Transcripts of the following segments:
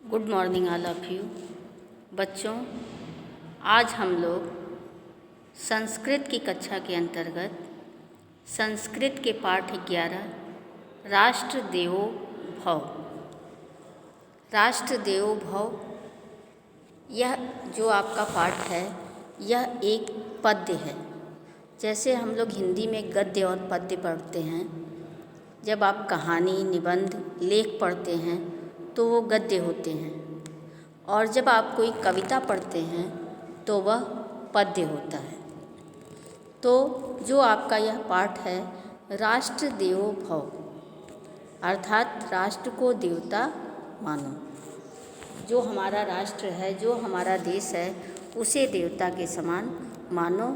Good morning all of you. बच्चों, आज हम लोग संस्कृत की कक्षा के अंतर्गत संस्कृत के पाठ 11 राष्ट्र देवो भव। राष्ट्र देवो भव, यह जो आपका पाठ है यह एक पद्य है। जैसे हम लोग हिंदी में गद्य और पद्य पढ़ते हैं, जब आप कहानी, निबंध, लेख पढ़ते हैं तो वो गद्य होते हैं, और जब आप कोई कविता पढ़ते हैं तो वह पद्य होता है। तो जो आपका यह पाठ है राष्ट्र देवो भव, अर्थात राष्ट्र को देवता मानो। जो हमारा राष्ट्र है, जो हमारा देश है, उसे देवता के समान मानो,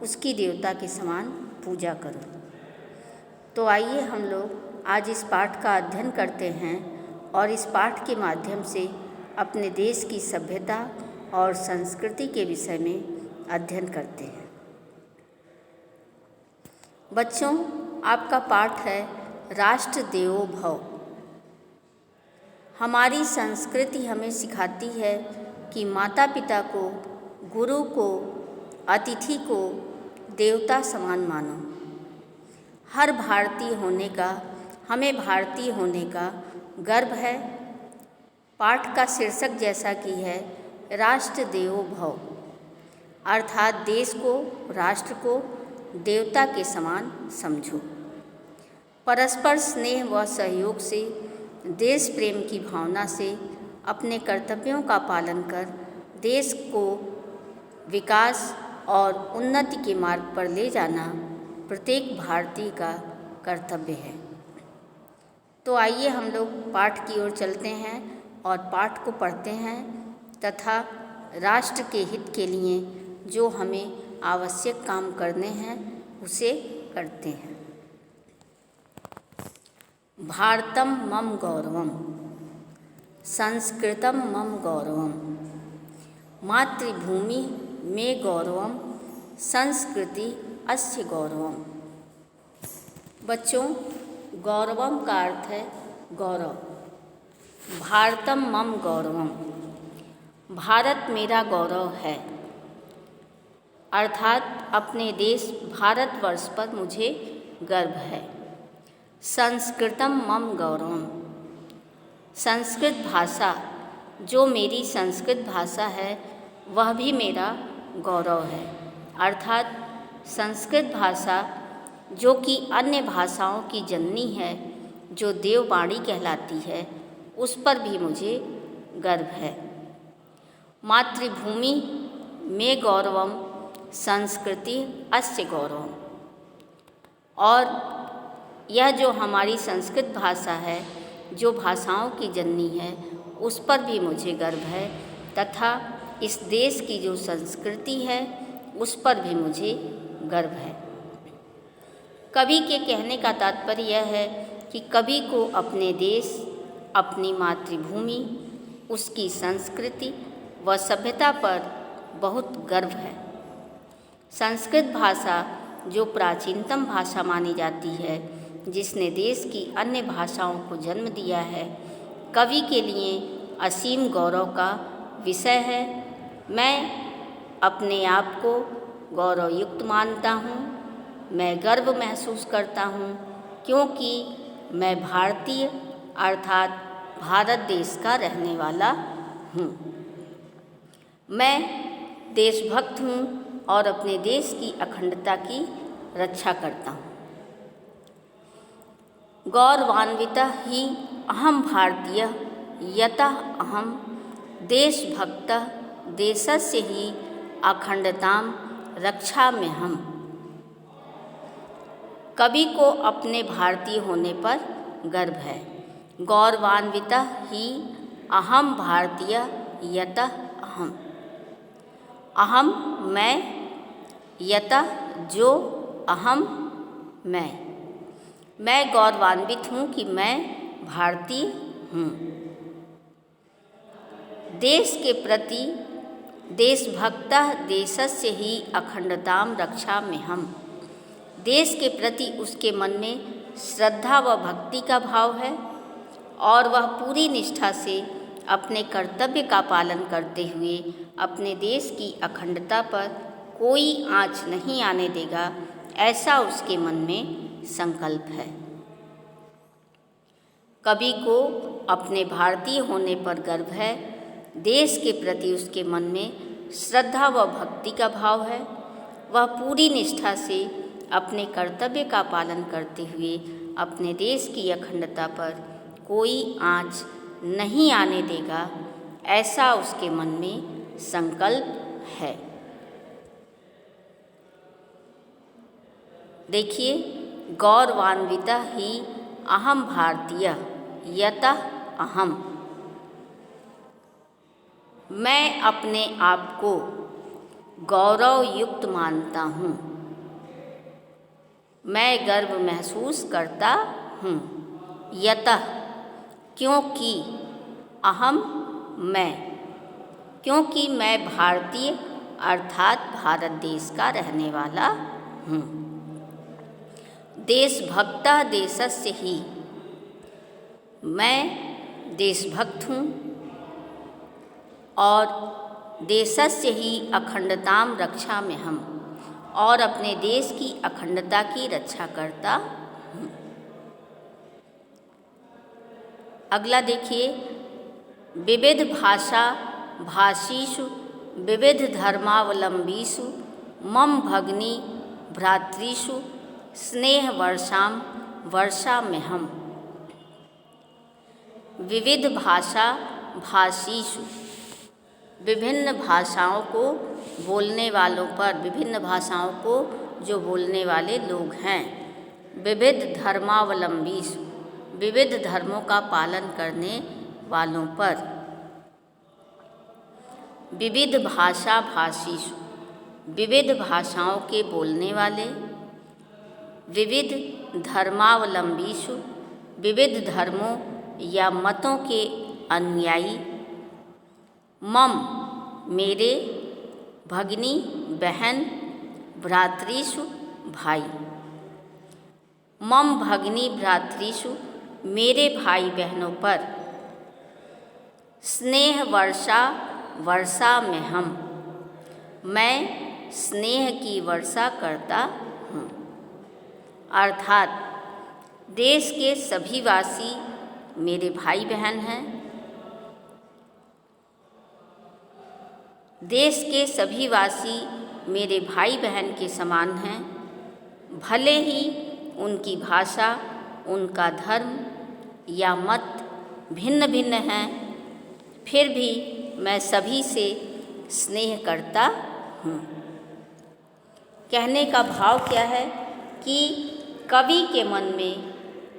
उसकी देवता के समान पूजा करो। तो आइए हम लोग आज इस पाठ का अध्ययन करते हैं और इस पाठ के माध्यम से अपने देश की सभ्यता और संस्कृति के विषय में अध्ययन करते हैं। बच्चों, आपका पाठ है राष्ट्र देवो भव। हमारी संस्कृति हमें सिखाती है कि माता पिता को, गुरु को, अतिथि को देवता समान मानो। हर भारतीय होने का, हमें भारतीय होने का गर्व है। पाठ का शीर्षक जैसा कि है राष्ट्र देवो भव, अर्थात देश को, राष्ट्र को देवता के समान समझो। परस्पर स्नेह व सहयोग से, देश प्रेम की भावना से अपने कर्तव्यों का पालन कर देश को विकास और उन्नति के मार्ग पर ले जाना प्रत्येक भारतीय का कर्तव्य है। तो आइए हम लोग पाठ की ओर चलते हैं और पाठ को पढ़ते हैं तथा राष्ट्र के हित के लिए जो हमें आवश्यक काम करने हैं उसे करते हैं। भारतम मम गौरवम, संस्कृतम मम गौरवम, मातृभूमि में गौरवम, संस्कृति अस्य गौरवम। बच्चों, गौरवम का अर्थ है गौरव। भारतम मम गौरवम, भारत मेरा गौरव है, अर्थात अपने देश भारतवर्ष पर मुझे गर्व है। संस्कृतम मम गौरवम, संस्कृत भाषा, जो मेरी संस्कृत भाषा है वह भी मेरा गौरव है, अर्थात संस्कृत भाषा जो कि अन्य भाषाओं की जननी है, जो देववाणी कहलाती है, उस पर भी मुझे गर्व है। मातृभूमि में गौरवम, संस्कृति अस्य गौरवम, और यह जो हमारी संस्कृत भाषा है, जो भाषाओं की जननी है, उस पर भी मुझे गर्व है, तथा इस देश की जो संस्कृति है उस पर भी मुझे गर्व है। कवि के कहने का तात्पर्य यह है कि कवि को अपने देश, अपनी मातृभूमि, उसकी संस्कृति व सभ्यता पर बहुत गर्व है। संस्कृत भाषा जो प्राचीनतम भाषा मानी जाती है, जिसने देश की अन्य भाषाओं को जन्म दिया है, कवि के लिए असीम गौरव का विषय है। मैं अपने आप को गौरवयुक्त मानता हूँ, मैं गर्व महसूस करता हूँ, क्योंकि मैं भारतीय अर्थात भारत देश का रहने वाला हूँ। मैं देशभक्त हूँ और अपने देश की अखंडता की रक्षा करता हूँ। गौरवान्वितः ही अहम भारतीय यतः अहम देशभक्तः देशस्य ही अखंडतां रक्षाम्यहम्। कवि को अपने भारतीय होने पर गर्व है। गौरवान्वितः ही अहम भारतीय यतः अहम, अहम मैं, यतः जो, अहम मैं गौरवान्वित हूँ कि मैं भारतीय हूँ। देश के प्रति देशभक्तः देशस्य ही अखंडतां रक्षाम्यहम्, देश के प्रति उसके मन में श्रद्धा व भक्ति का भाव है और वह पूरी निष्ठा से अपने कर्तव्य का पालन करते हुए अपने देश की अखंडता पर कोई आँच नहीं आने देगा, ऐसा उसके मन में संकल्प है। कवि को अपने भारतीय होने पर गर्व है। देश के प्रति उसके मन में श्रद्धा व भक्ति का भाव है। वह पूरी निष्ठा से अपने कर्तव्य का पालन करते हुए अपने देश की अखंडता पर कोई आँच नहीं आने देगा, ऐसा उसके मन में संकल्प है। देखिए, गौरवान्विता ही अहम भारतीय यतः अहम। मैं अपने आप को गौरव युक्त मानता हूँ। मैं गर्व महसूस करता हूँ। यतः क्योंकि, अहम मैं, क्योंकि मैं भारतीय अर्थात भारत देश का रहने वाला हूँ। देशभक्तः देशस्य ही, मैं देशभक्त हूँ और देशस्य ही अखंडताम रक्षा में हम, और अपने देश की अखंडता की रक्षा करता हूँ। अगला देखिए, विविध भाषा भाषीषु विविध धर्मावलंबीषु मम भगिनी भ्रातृषु स्नेह वर्षाम वर्षा में हम। विविध भाषा भाषीषु, विभिन्न भाषाओं को बोलने वालों पर, विभिन्न भाषाओं को जो बोलने वाले लोग हैं। विविध धर्मावलंबीषु, विविध धर्मों का पालन करने वालों पर। विविध भाषा भाषीषु, विविध भाषाओं के बोलने वाले। विविध धर्मावलंबीषु, विविध धर्मों या मतों के अनुयायी। मम मेरे, भगिनी बहन, भ्रातृषु भाई। मम भगिनी भ्रातृषु मेरे भाई बहनों पर। स्नेह वर्षा वर्षा में हम, मैं स्नेह की वर्षा करता हूँ। अर्थात देश के सभी वासी मेरे भाई बहन हैं। देश के सभी वासी मेरे भाई बहन के समान हैं। भले ही उनकी भाषा, उनका धर्म या मत भिन्न भिन्न हैं, फिर भी मैं सभी से स्नेह करता हूँ। कहने का भाव क्या है कि कवि के मन में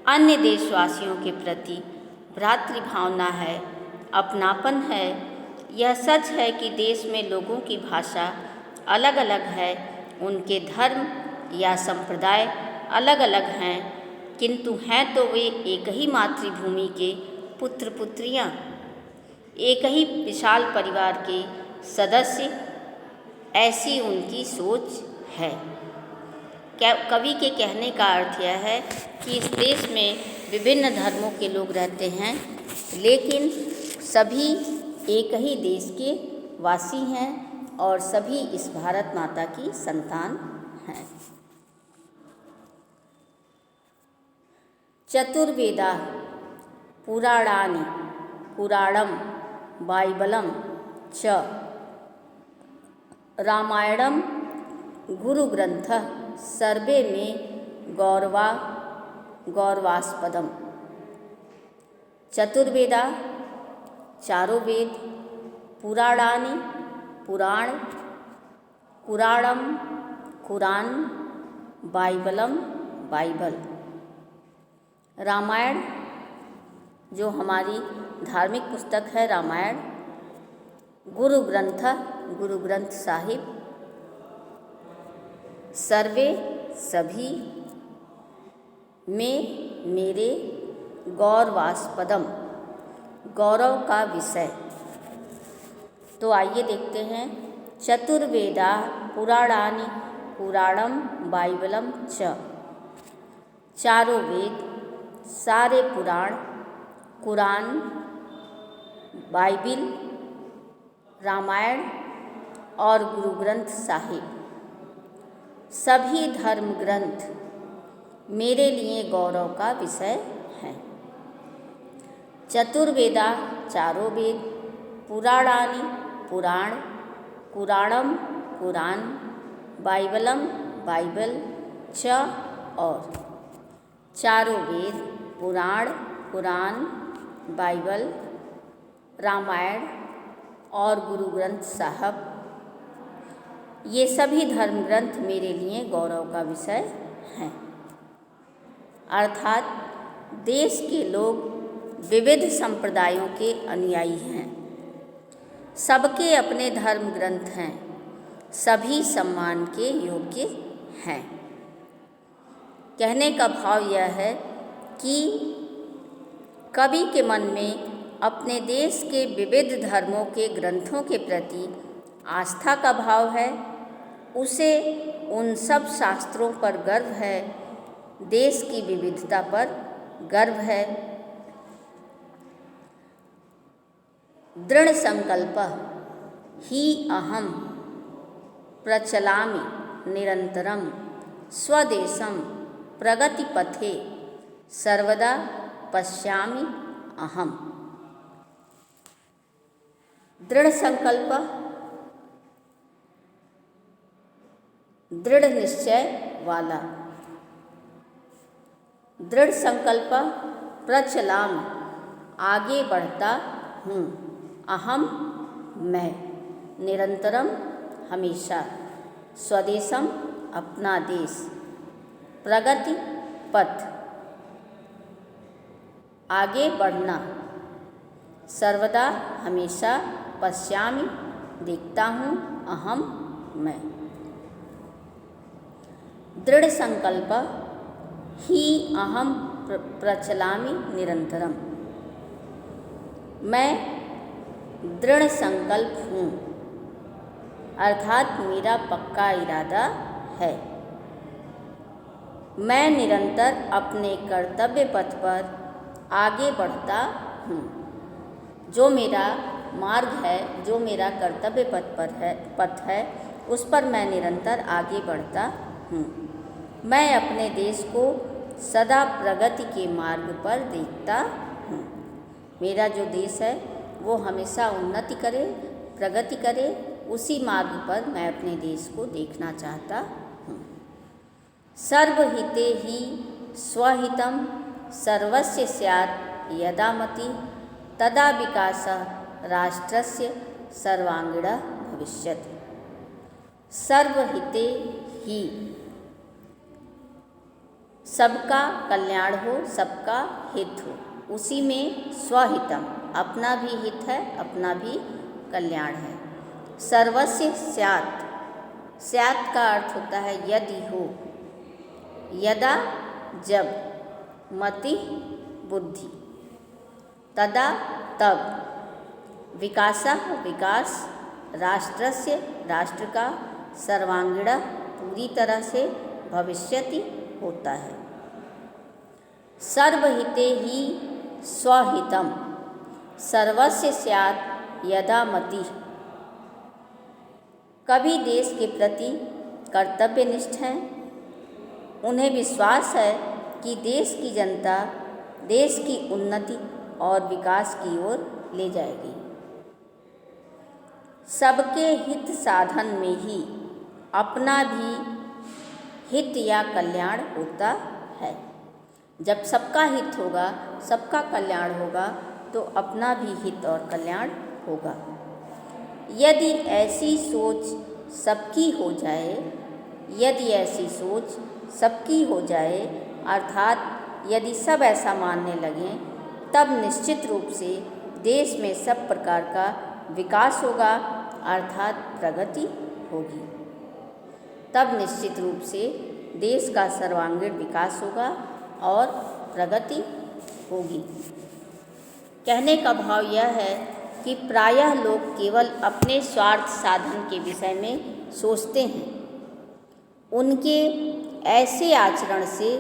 अन्य देशवासियों के प्रति भ्रातृभावना है, अपनापन है। यह सच है कि देश में लोगों की भाषा अलग अलग है, उनके धर्म या संप्रदाय अलग अलग हैं, किंतु हैं तो वे एक ही मातृभूमि के पुत्र पुत्रियाँ, एक ही विशाल परिवार के सदस्य। ऐसी उनकी सोच है। कवि के कहने का अर्थ यह है कि इस देश में विभिन्न धर्मों के लोग रहते हैं, लेकिन सभी एक ही देश के वासी हैं और सभी इस भारत माता की संतान हैं। चतुर्वेदा पुराणानि पुराणम बाइबलम च रामायणम गुरुग्रंथः सर्वे में गौरवास्पदम। चतुर्वेदा चारों वेद, पुराणानि पुराण, पुराणम कुरान, बाइबलम बाइबल। रामायण जो हमारी धार्मिक पुस्तक है, रामायण। गुरु ग्रंथ साहिब। सर्वे सभी, में मेरे, गौरवास्पदम गौरव का विषय। तो आइए देखते हैं। चतुर्वेदा पुराणानि पुराणम बाइबलम च, चारों वेद, सारे पुराण, कुरान, बाइबिल, रामायण और गुरु ग्रंथ साहिब, सभी धर्म ग्रंथ मेरे लिए गौरव का विषय हैं। चतुर्वेदा चारों वेद, पुराणानि पुराण, पुराणम पुराण, बाइबलम बाइबल च और चारों वेद, पुराण, पुराण, बाइबल, रामायण और गुरु ग्रंथ साहब, ये सभी धर्म ग्रंथ मेरे लिए गौरव का विषय हैं। अर्थात देश के लोग विविध संप्रदायों के अनुयायी हैं, सबके अपने धर्म ग्रंथ हैं, सभी सम्मान के योग्य हैं। कहने का भाव यह है कि कवि के मन में अपने देश के विविध धर्मों के ग्रंथों के प्रति आस्था का भाव है, उसे उन सब शास्त्रों पर गर्व है, देश की विविधता पर गर्व है। दृढ़ संकल्प ही अहम प्रचलामि निरंतरम स्वदेशम प्रगतिपथे सर्वदा पश्यामि अहम। दृढ़ संकल्प, दृढ़ निश्चय वाला। दृढ़ संकल्प प्रचलाम, आगे बढ़ता हूँ, अहम मैं, निरंतरम हमेशा, स्वदेशम अपना देश, प्रगति पथ आगे बढ़ना, सर्वदा हमेशा, पश्यामि देखता हूँ, अहम मैं। दृढ़ संकल्प ही अहम प्रचलामि निरंतरम, मैं दृढ़ संकल्प हूँ, अर्थात मेरा पक्का इरादा है। मैं निरंतर अपने कर्तव्य पथ पर आगे बढ़ता हूँ। जो मेरा मार्ग है, जो मेरा कर्तव्य पथ है, उस पर मैं निरंतर आगे बढ़ता हूँ। मैं अपने देश को सदा प्रगति के मार्ग पर देखता हूँ। मेरा जो देश है वो हमेशा उन्नति करे, प्रगति करे, उसी मार्ग पर मैं अपने देश को देखना चाहता हूँ। सर्वहिते ही स्वहितम सर्वस्य स्यात् यदा मति तदा विकासः राष्ट्रस्य सर्वांगीणः भविष्यति। सर्वहिते ही, सबका कल्याण हो, सबका हित हो, उसी में स्वहितम, अपना भी हित है, अपना भी कल्याण है। सर्वस्य स्यात्, स्यात् का अर्थ होता है यदि हो, यदा जब, मति बुद्धि, तदा तब, विकासः विकास, राष्ट्रस्य राष्ट्र का, सर्वांगीणः पूरी तरह से, भविष्यति होता है। सर्वहिते ही स्वहितम सर्वस्य स्यात् यदा मति, कभी देश के प्रति कर्तव्यनिष्ठ हैं, उन्हें विश्वास है कि देश की जनता देश की उन्नति और विकास की ओर ले जाएगी। सबके हित साधन में ही अपना भी हित या कल्याण होता है। जब सबका हित होगा, सबका कल्याण होगा, तो अपना भी हित और कल्याण होगा। यदि ऐसी सोच सबकी हो जाए, यदि ऐसी सोच सबकी हो जाए, अर्थात यदि सब ऐसा मानने लगें, तब निश्चित रूप से देश में सब प्रकार का विकास होगा, अर्थात प्रगति होगी। तब निश्चित रूप से देश का सर्वांगीण विकास होगा और प्रगति होगी। कहने का भाव यह है कि प्रायः लोग केवल अपने स्वार्थ साधन के विषय में सोचते हैं। उनके ऐसे आचरण से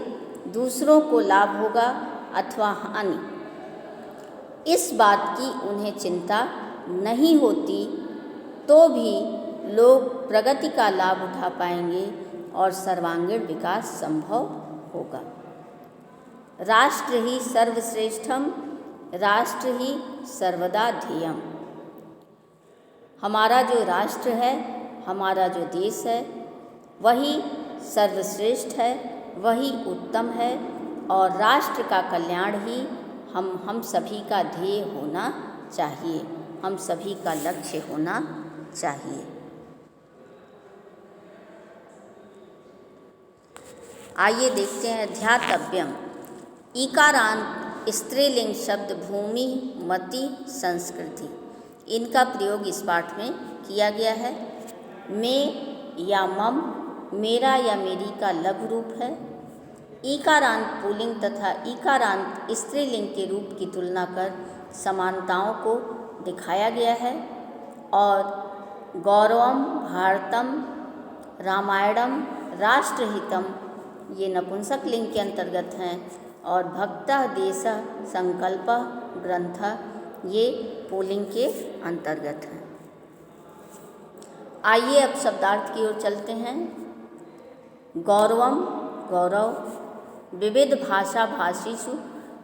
दूसरों को लाभ होगा अथवा हानि। इस बात की उन्हें चिंता नहीं होती तो भी लोग प्रगति का लाभ उठा पाएंगे और सर्वांगीण विकास संभव होगा। राष्ट्र ही सर्वश्रेष्ठम, राष्ट्र ही सर्वदा ध्येयम। हमारा जो राष्ट्र है, हमारा जो देश है, वही सर्वश्रेष्ठ है, वही उत्तम है और राष्ट्र का कल्याण ही हम सभी का ध्येय होना चाहिए, हम सभी का लक्ष्य होना चाहिए। आइए देखते हैं ध्यातव्यम। ईकारांत स्त्रीलिंग शब्द भूमि, मति, संस्कृति, इनका प्रयोग इस पाठ में किया गया है। मैं या मम, मेरा या मेरी का लघु रूप है। ईकारांत पुल्लिंग तथा ईकारांत स्त्रीलिंग के रूप की तुलना कर समानताओं को दिखाया गया है। और गौरवम, भारतम, रामायणम, राष्ट्रहितम ये नपुंसक लिंग के अंतर्गत हैं और भक्तः देशः संकल्पः ग्रंथः ये पुल्लिंग के अंतर्गत हैं। आइए अब शब्दार्थ की ओर चलते हैं। गौरवम, गौरव, विविध भाषा भाषीषु,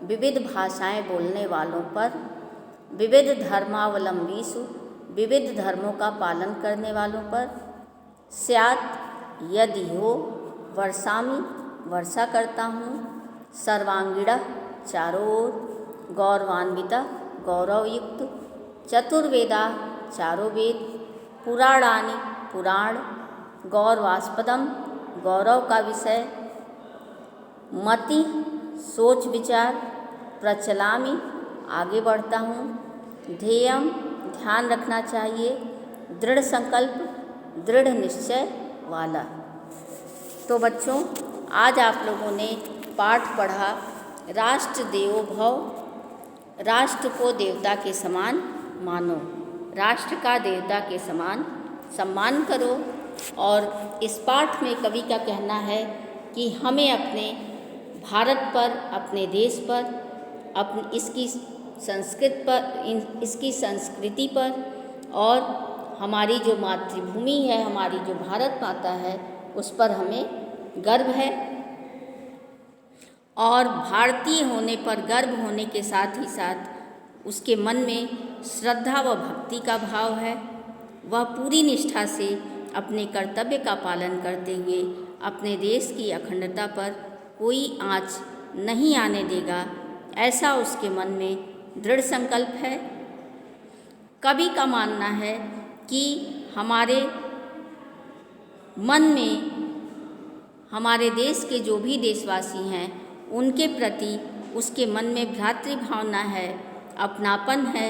विविध भाषाएं बोलने वालों पर, विविध धर्मावलंबीषु, विविध धर्मों का पालन करने वालों पर, स्यात् यदि हो, वर्षामि वर्षा करता हूँ, सर्वांगीणः चारों ओर, गौरवान्वितः गौरवयुक्त, चतुर्वेदा चारों वेद, पुराणानि पुराण, गौरवास्पदम गौरव का विषय, मति सोच विचार, प्रचलामि आगे बढ़ता हूँ, ध्येयम ध्यान रखना चाहिए, दृढ़ संकल्प दृढ़ निश्चय वाला। तो बच्चों, आज आप लोगों ने पाठ पढ़ा राष्ट्र देवो भव, राष्ट्र को देवता के समान मानो, राष्ट्र का देवता के समान सम्मान करो। और इस पाठ में कवि का कहना है कि हमें अपने भारत पर, अपने देश पर, इसकी इसकी संस्कृति पर और हमारी जो मातृभूमि है, हमारी जो भारत माता है, उस पर हमें गर्व है। और भारतीय होने पर गर्व होने के साथ ही साथ उसके मन में श्रद्धा व भक्ति का भाव है। वह पूरी निष्ठा से अपने कर्तव्य का पालन करते हुए अपने देश की अखंडता पर कोई आँच नहीं आने देगा, ऐसा उसके मन में दृढ़ संकल्प है। कवि का मानना है कि हमारे मन में हमारे देश के जो भी देशवासी हैं उनके प्रति उसके मन में भ्रातृभावना है, अपनापन है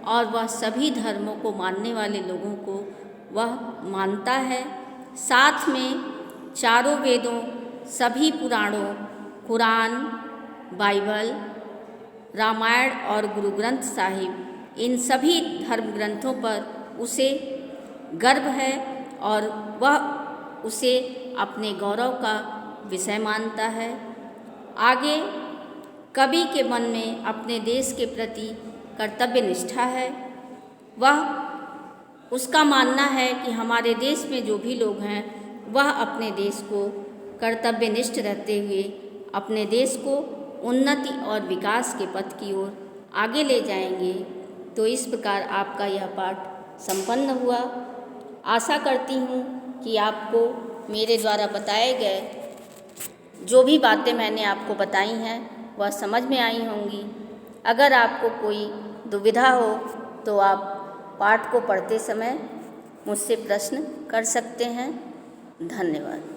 और वह सभी धर्मों को मानने वाले लोगों को वह मानता है। साथ में चारों वेदों, सभी पुराणों, कुरान, बाइबल, रामायण और गुरु ग्रंथ साहिब, इन सभी धर्म ग्रंथों पर उसे गर्व है और वह उसे अपने गौरव का विषय मानता है। आगे कवि के मन में अपने देश के प्रति कर्तव्य निष्ठा है। वह उसका मानना है कि हमारे देश में जो भी लोग हैं वह अपने देश को कर्तव्यनिष्ठ रहते हुए अपने देश को उन्नति और विकास के पथ की ओर आगे ले जाएंगे। तो इस प्रकार आपका यह पाठ संपन्न हुआ। आशा करती हूँ कि आपको मेरे द्वारा बताए गए जो भी बातें मैंने आपको बताई हैं वह समझ में आई होंगी। अगर आपको कोई दुविधा हो तो आप पाठ को पढ़ते समय मुझसे प्रश्न कर सकते हैं। धन्यवाद।